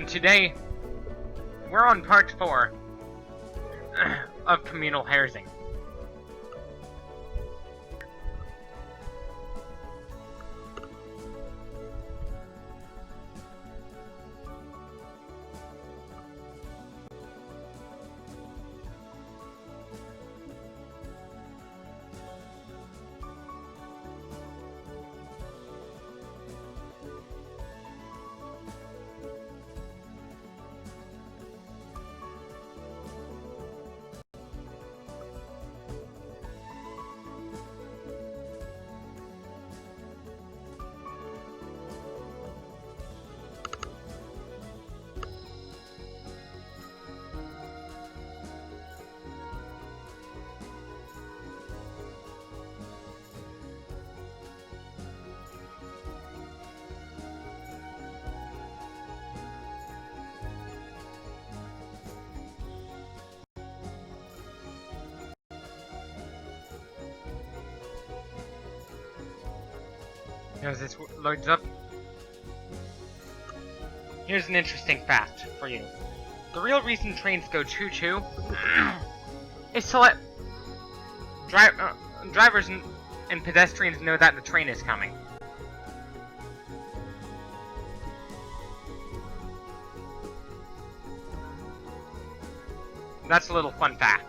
And today, we're on part 4 of Communal Housing. As this loads up, here's an interesting fact for you. The real reason trains go choo-choo is to let drivers and pedestrians know that the train is coming. That's a little fun fact.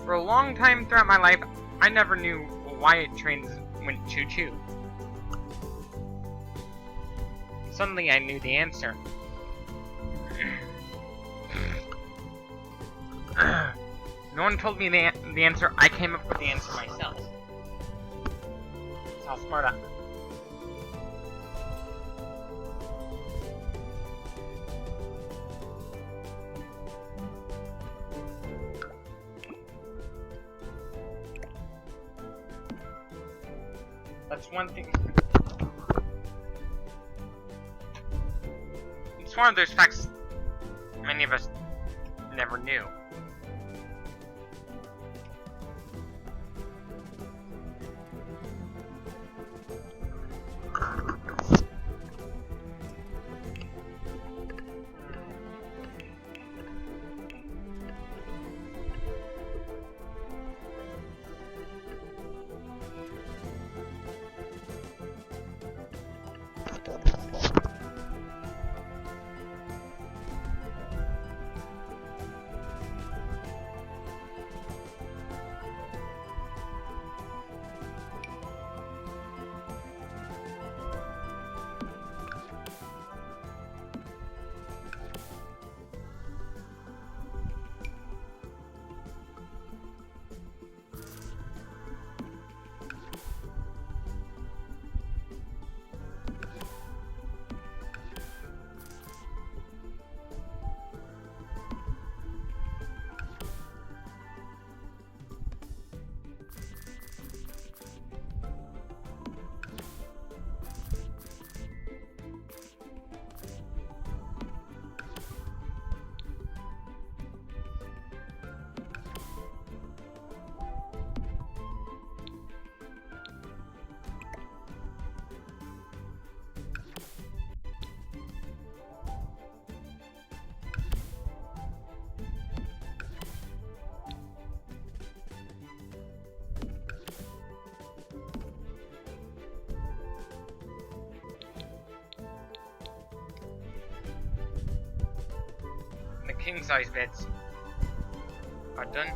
For a long time throughout my life, I never knew why trains went choo-choo. Suddenly I knew the answer. No one told me the answer, I came up with the answer myself. That's how smart I am. That's one thing. It's one of those facts many of us never knew. King-size beds are done.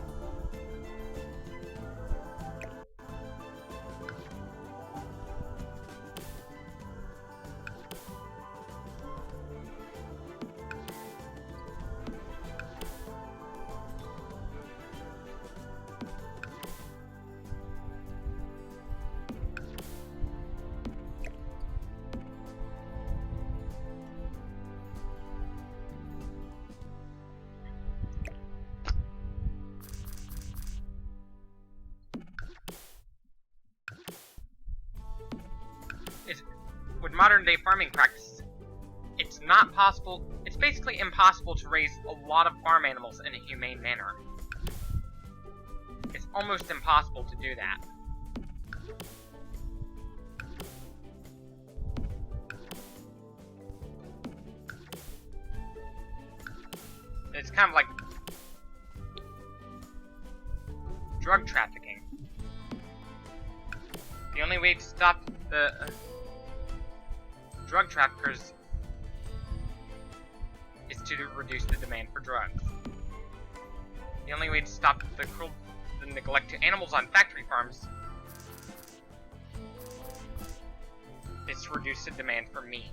modern day farming practices, it's not possible, it's basically impossible to raise a lot of farm animals in a humane manner. It's almost impossible to do that. It's kind of like drug trafficking. The only way to stop the drug traffickers is to reduce the demand for drugs. The only way to stop the neglect to animals on factory farms is to reduce the demand for meat.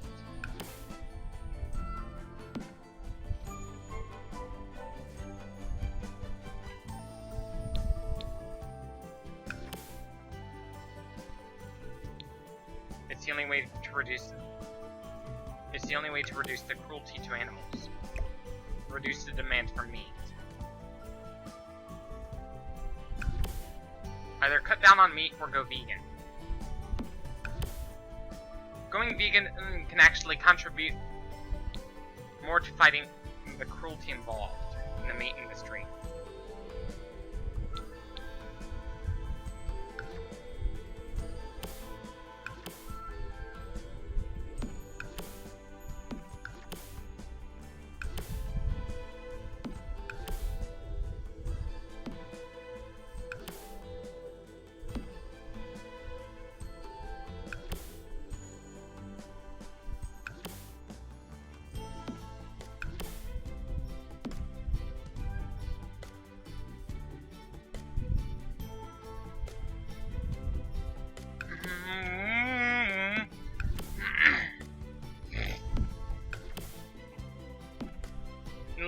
It's the only way to reduce the cruelty to animals. Reduce the demand for meat. Either cut down on meat or go vegan. Going vegan can actually contribute more to fighting the cruelty involved in the meat industry.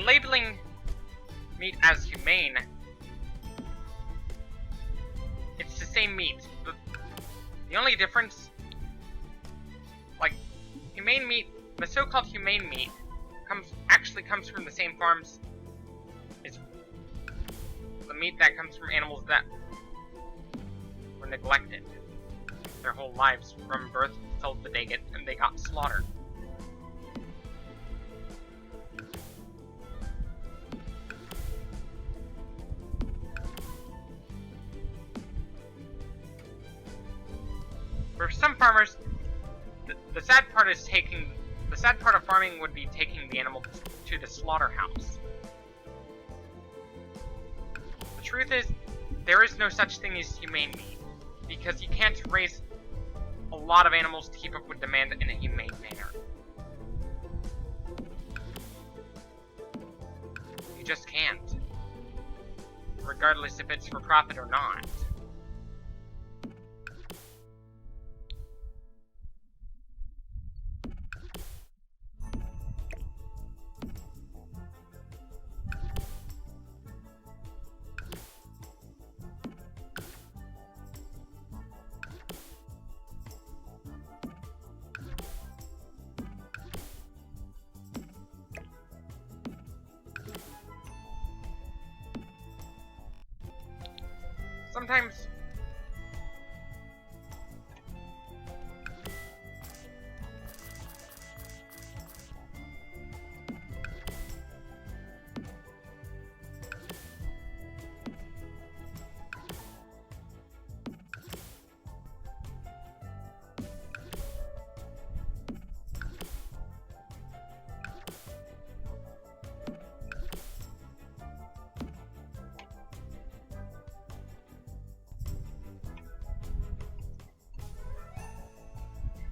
Labeling meat as humane, it's the same meat. The only difference, like, humane meat, the so-called humane meat, actually comes from the same farms as the meat that comes from animals that were neglected their whole lives from birth till the day they got slaughtered. For some farmers, the sad part of farming would be taking the animal to the slaughterhouse. The truth is, there is no such thing as humane meat, because you can't raise a lot of animals to keep up with demand in a humane manner. You just can't, regardless if it's for profit or not. Sometimes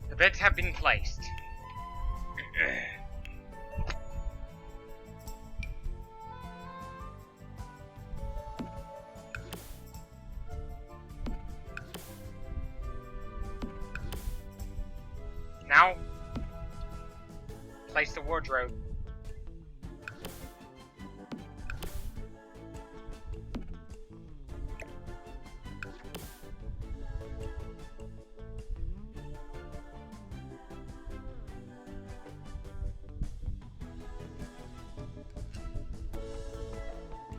the bets have been placed. Now, place the wardrobe.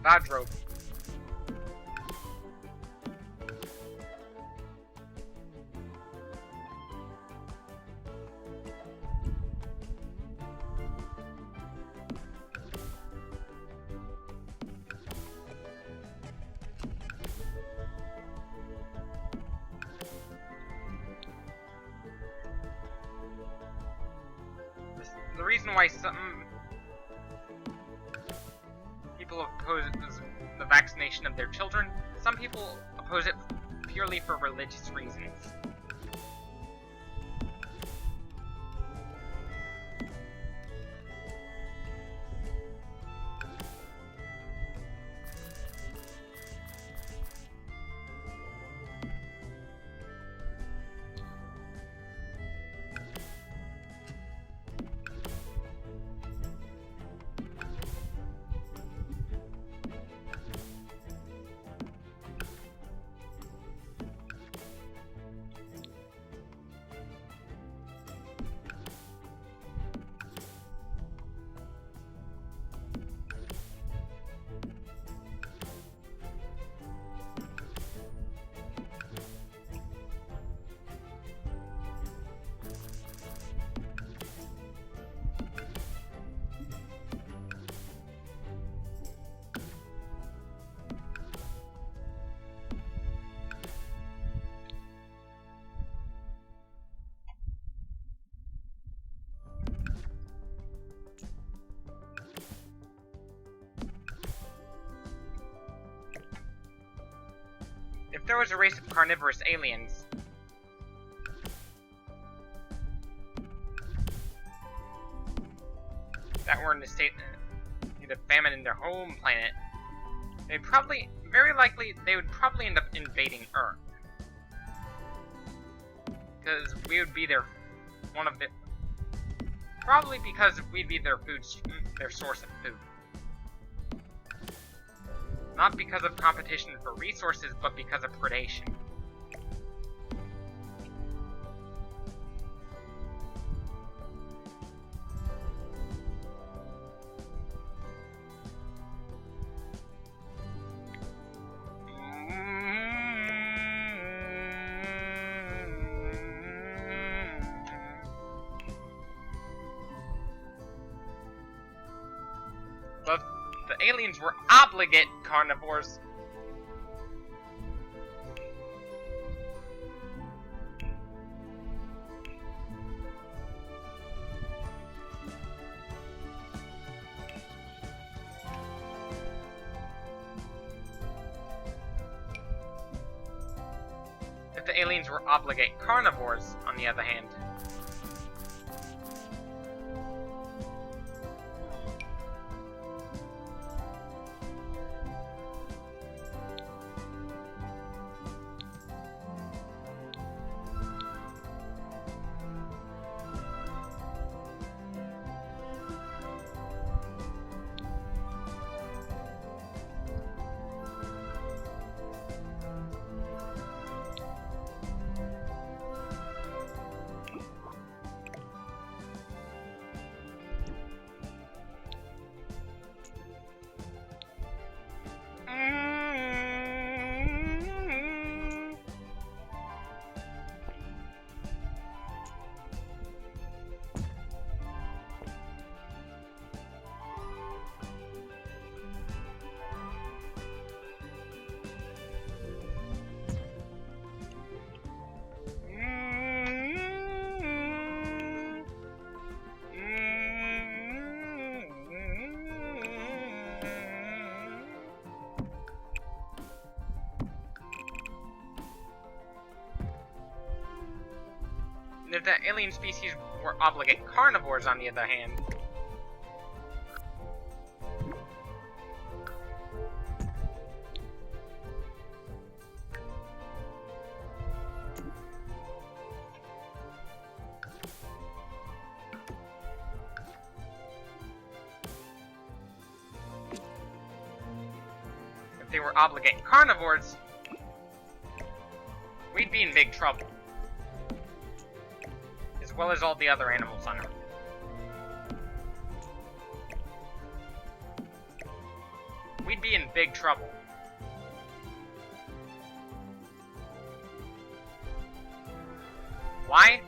Wardrobe. reason why some people oppose the vaccination of their children, some people oppose it purely for religious reasons. If there was a race of carnivorous aliens, that were in a state of famine in their home planet, they'd probably, very likely, they would probably end up invading Earth. Because we would be their, probably because we'd be their their source of food. Not because of competition for resources, but because of predation. But the aliens were obligate carnivores. If the aliens were obligate carnivores, on the other hand, if the alien species were obligate carnivores, on the other hand, if they were obligate carnivores, we'd be in big trouble. As well as all the other animals on Earth. We'd be in big trouble. Why?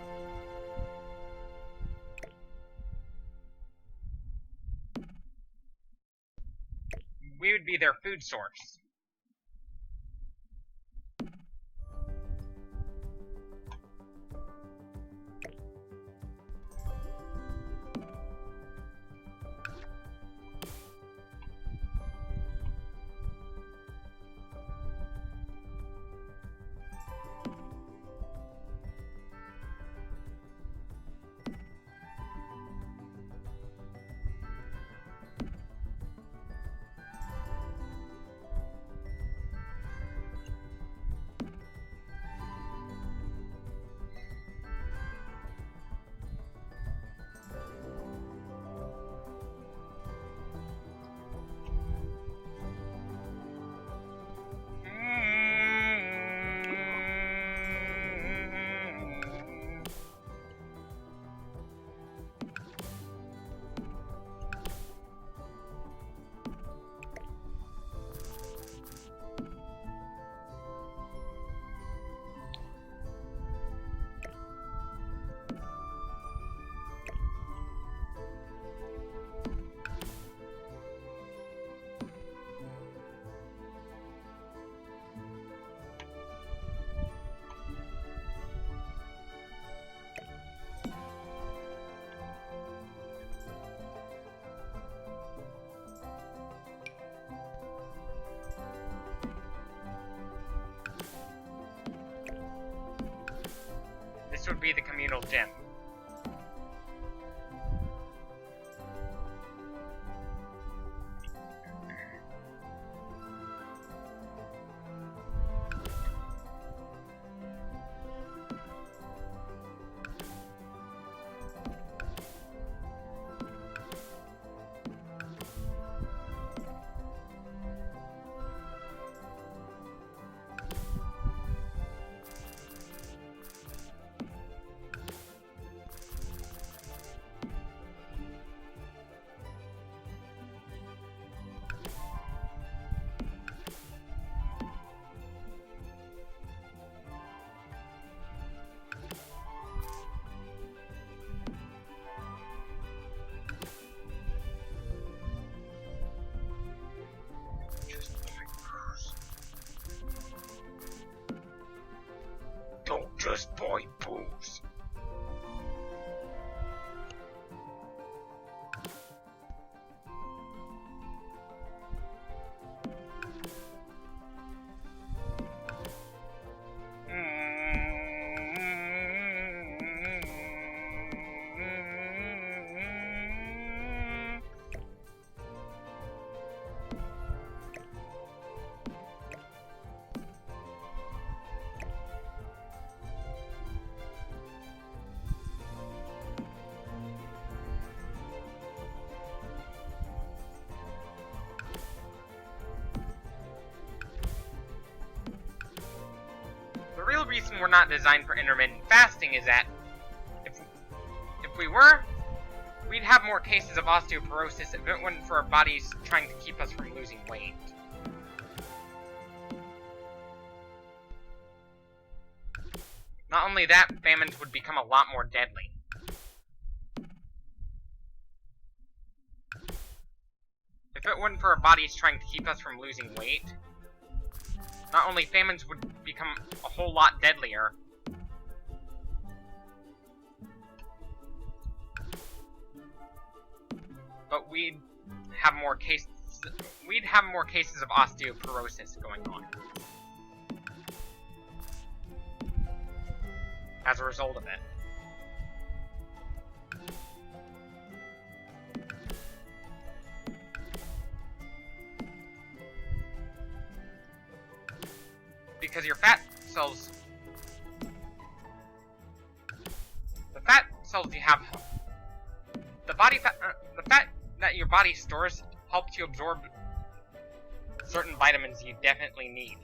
We would be their food source. built in. Don't just buy booze. The real reason we're not designed for intermittent fasting is that if we were, we'd have more cases of osteoporosis if it wasn't for our bodies trying to keep us from losing weight. Not only that, famines would become a lot more deadly. If it wasn't for our bodies trying to keep us from losing weight, not only famines would become a whole lot deadlier, but we'd have more cases of osteoporosis going on as a result of it. Because your fat cells, the fat cells you have, the fat that your body stores helps you absorb certain vitamins you definitely need.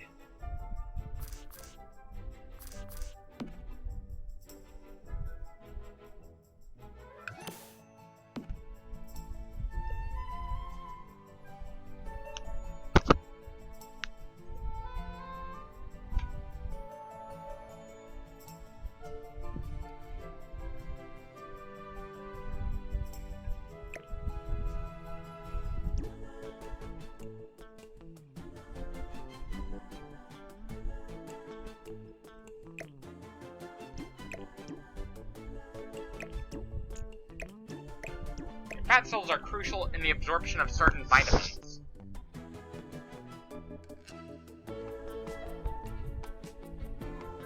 Fat cells are crucial in the absorption of certain vitamins.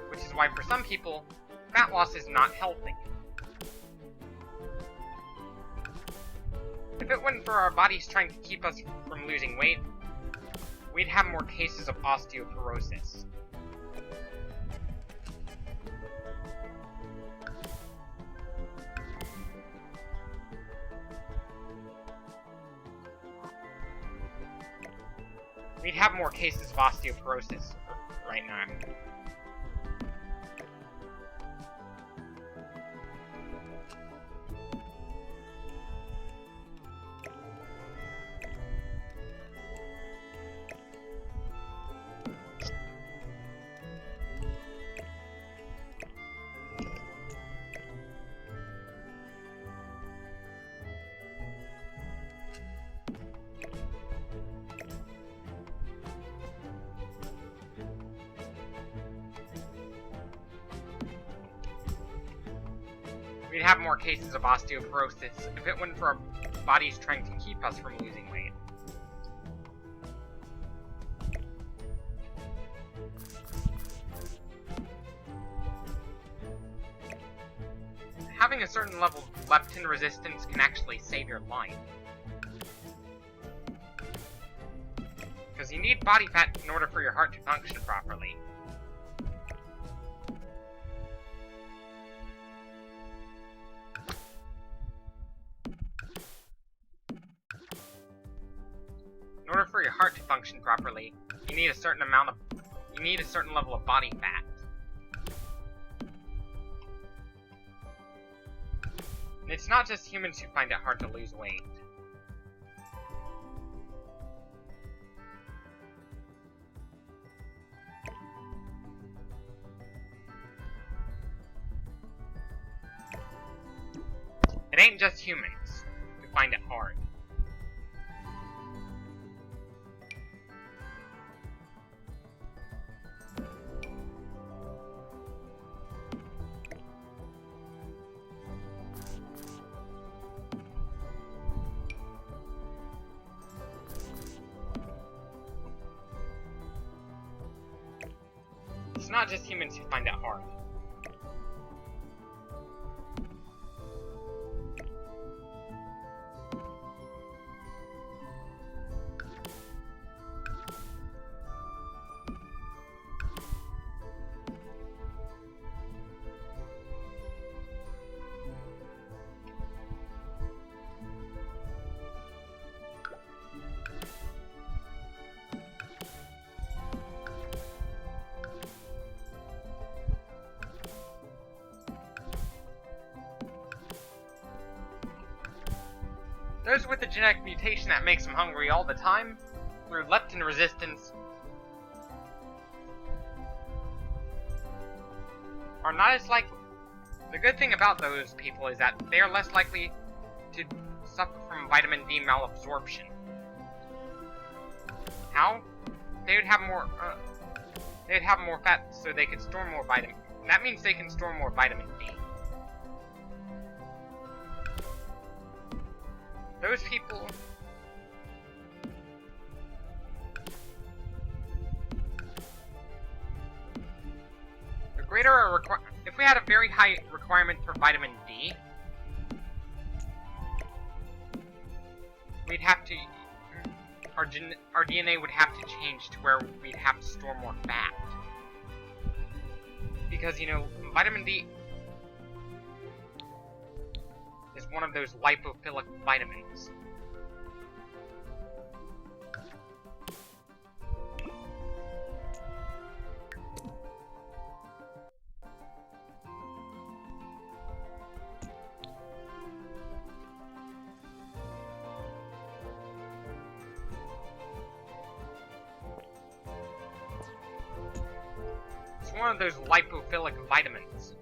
Which is why for some people, fat loss is not healthy. If it wasn't for our bodies trying to keep us from losing weight, we'd have more cases of osteoporosis. We'd have more cases of osteoporosis right now. We'd have more cases of osteoporosis if it wasn't for our bodies trying to keep us from losing weight. having a certain level of leptin resistance can actually save your life. Because you need body fat in order for your heart to function properly. In order for your heart to function properly, you need a certain level of body fat. And it's not just humans who find it hard to lose weight. It ain't just humans who find it hard. It's not just humans who find it hard. Those with a genetic mutation that makes them hungry all the time, through leptin resistance, are not as likely. The good thing about those people is that they are less likely to suffer from vitamin D malabsorption. How? They would have more fat, so they could store more vitamin. That means they can store more vitamin D. Those people... The greater our if we had a very high requirement for vitamin D, we'd have to... Our DNA would have to change to where we'd have to store more fat. Because, you know, vitamin D is one of those lipophilic vitamins. It's one of those lipophilic vitamins.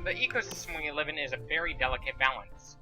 the ecosystem we live in is a very delicate balance.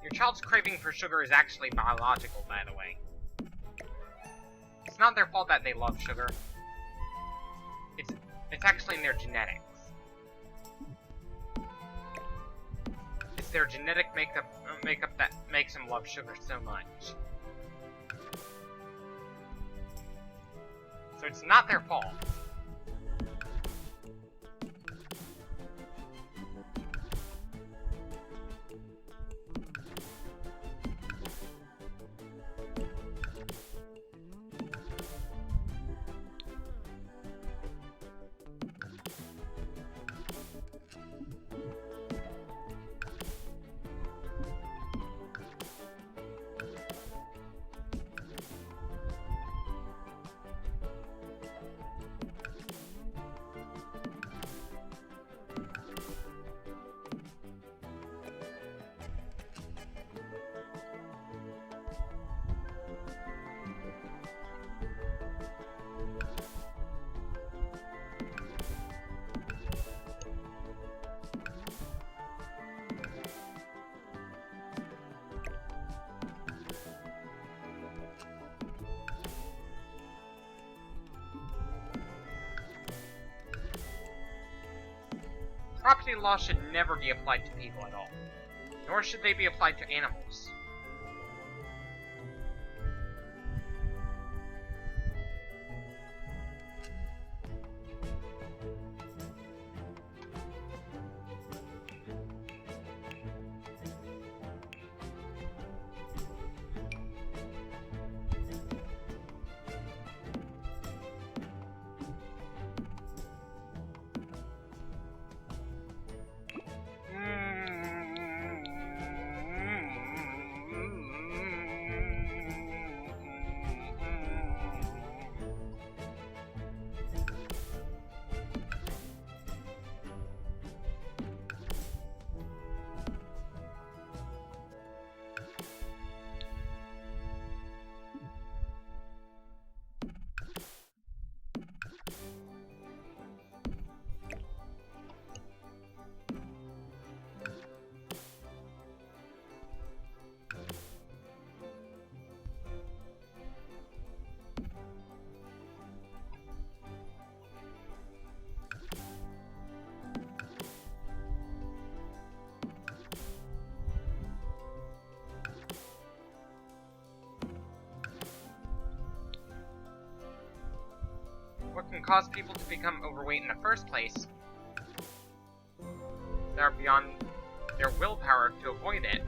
Your child's craving for sugar is actually biological, by the way. It's not their fault that they love sugar. It's actually in their genetics. It's their genetic makeup that makes them love sugar so much. So it's not their fault. Property laws should never be applied to people at all, nor should they be applied to animals. what can cause people to become overweight in the first place, they're beyond their willpower to avoid it.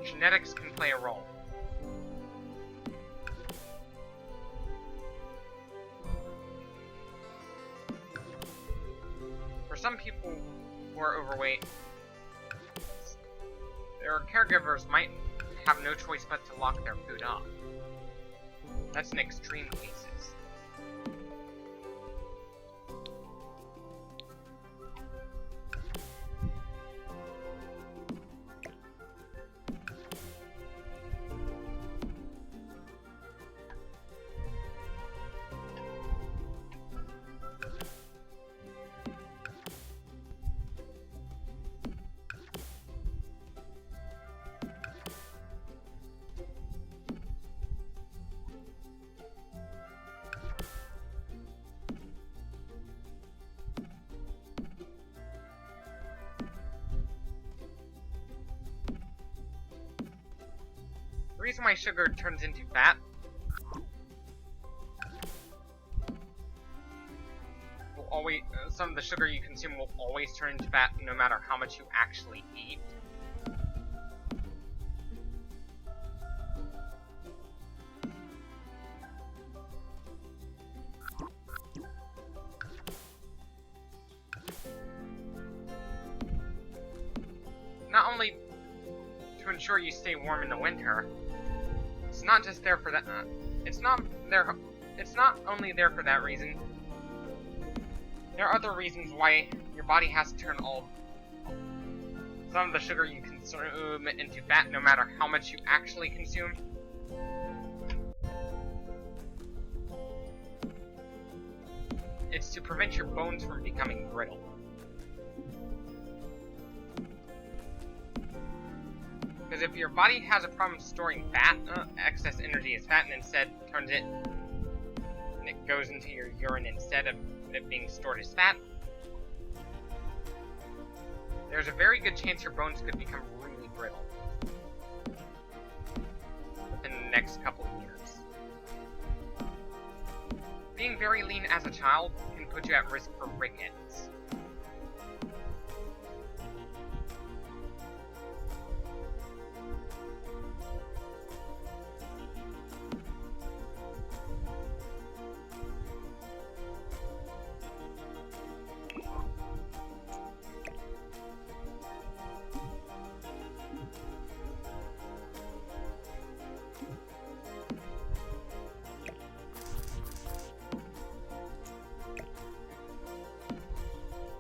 Genetics can play a role. For some people who are overweight, their caregivers might have no choice but to lock their food up. That's in extreme cases. The reason why sugar turns into fat will always, some of the sugar you consume will always turn into fat no matter how much you actually eat. Not only to ensure you stay warm in the winter, it's not just there for that. It's not only there for that reason. There are other reasons why your body has to turn some of the sugar you consume into fat, no matter how much you actually consume. It's to prevent your bones from becoming brittle. Because if your body has a problem storing fat, excess energy as fat, and instead turns it, and it goes into your urine instead of it being stored as fat, there's a very good chance your bones could become really brittle within the next couple of years. Being very lean as a child can put you at risk for rickets.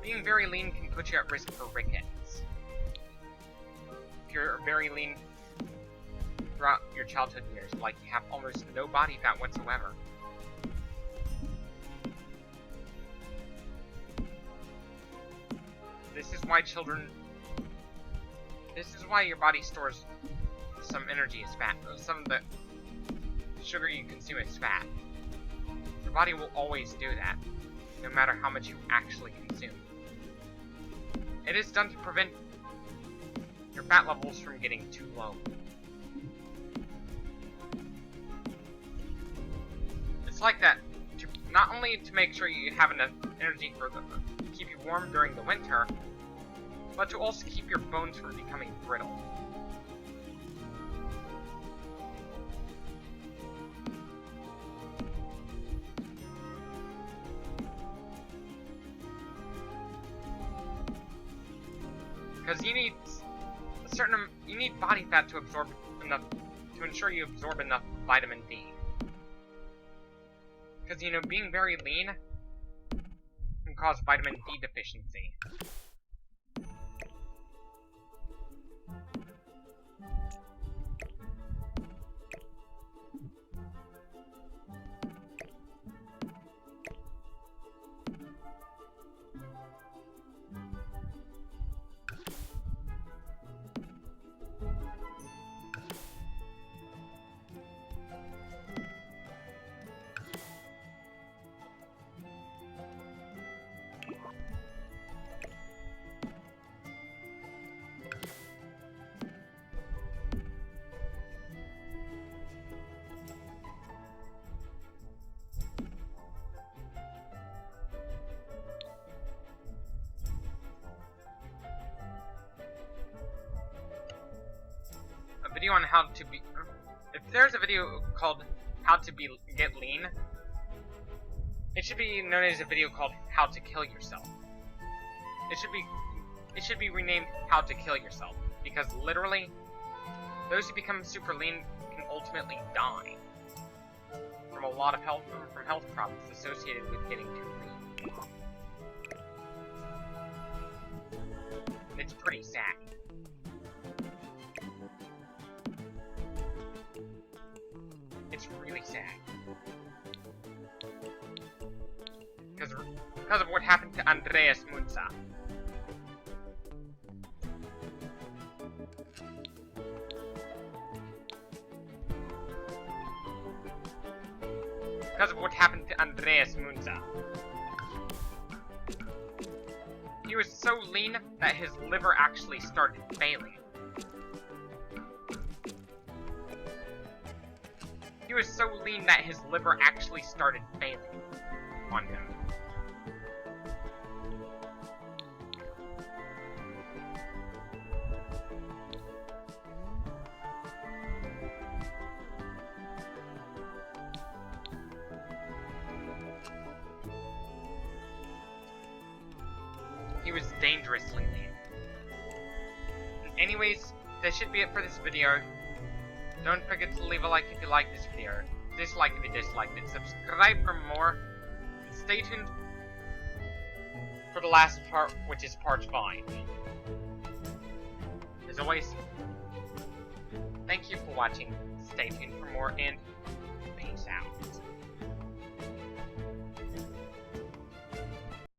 Being very lean can put you at risk for rickets. If you're very lean throughout your childhood years, like you have almost no body fat whatsoever, this is why your body stores some energy as fat. Some of the sugar you consume as fat. Your body will always do that, no matter how much you actually consume. It is done to prevent your fat levels from getting too low. It's like that, not only to make sure you have enough energy to keep you warm during the winter, but to also keep your bones from becoming brittle. Because you need body fat to absorb enough, to ensure you absorb enough vitamin D. Because, being very lean can cause vitamin D deficiency. video on how to be... If there's a video called how to get lean, it should be known as a video called how to kill yourself. It should be renamed how to kill yourself, because literally, those who become super lean can ultimately die from a lot of health problems associated with getting too lean. It's pretty sad. It's really sad. Because of what happened to Andreas Munza. Because of what happened to Andreas Munza. He was so lean that his liver actually started failing. He was so lean that his liver actually started failing on him. He was dangerously lean. Anyways, that should be it for this video. Don't forget to leave a like if you like this video, dislike if you disliked it, subscribe for more, and stay tuned for the last part, which is part 5. As always, thank you for watching, stay tuned for more, and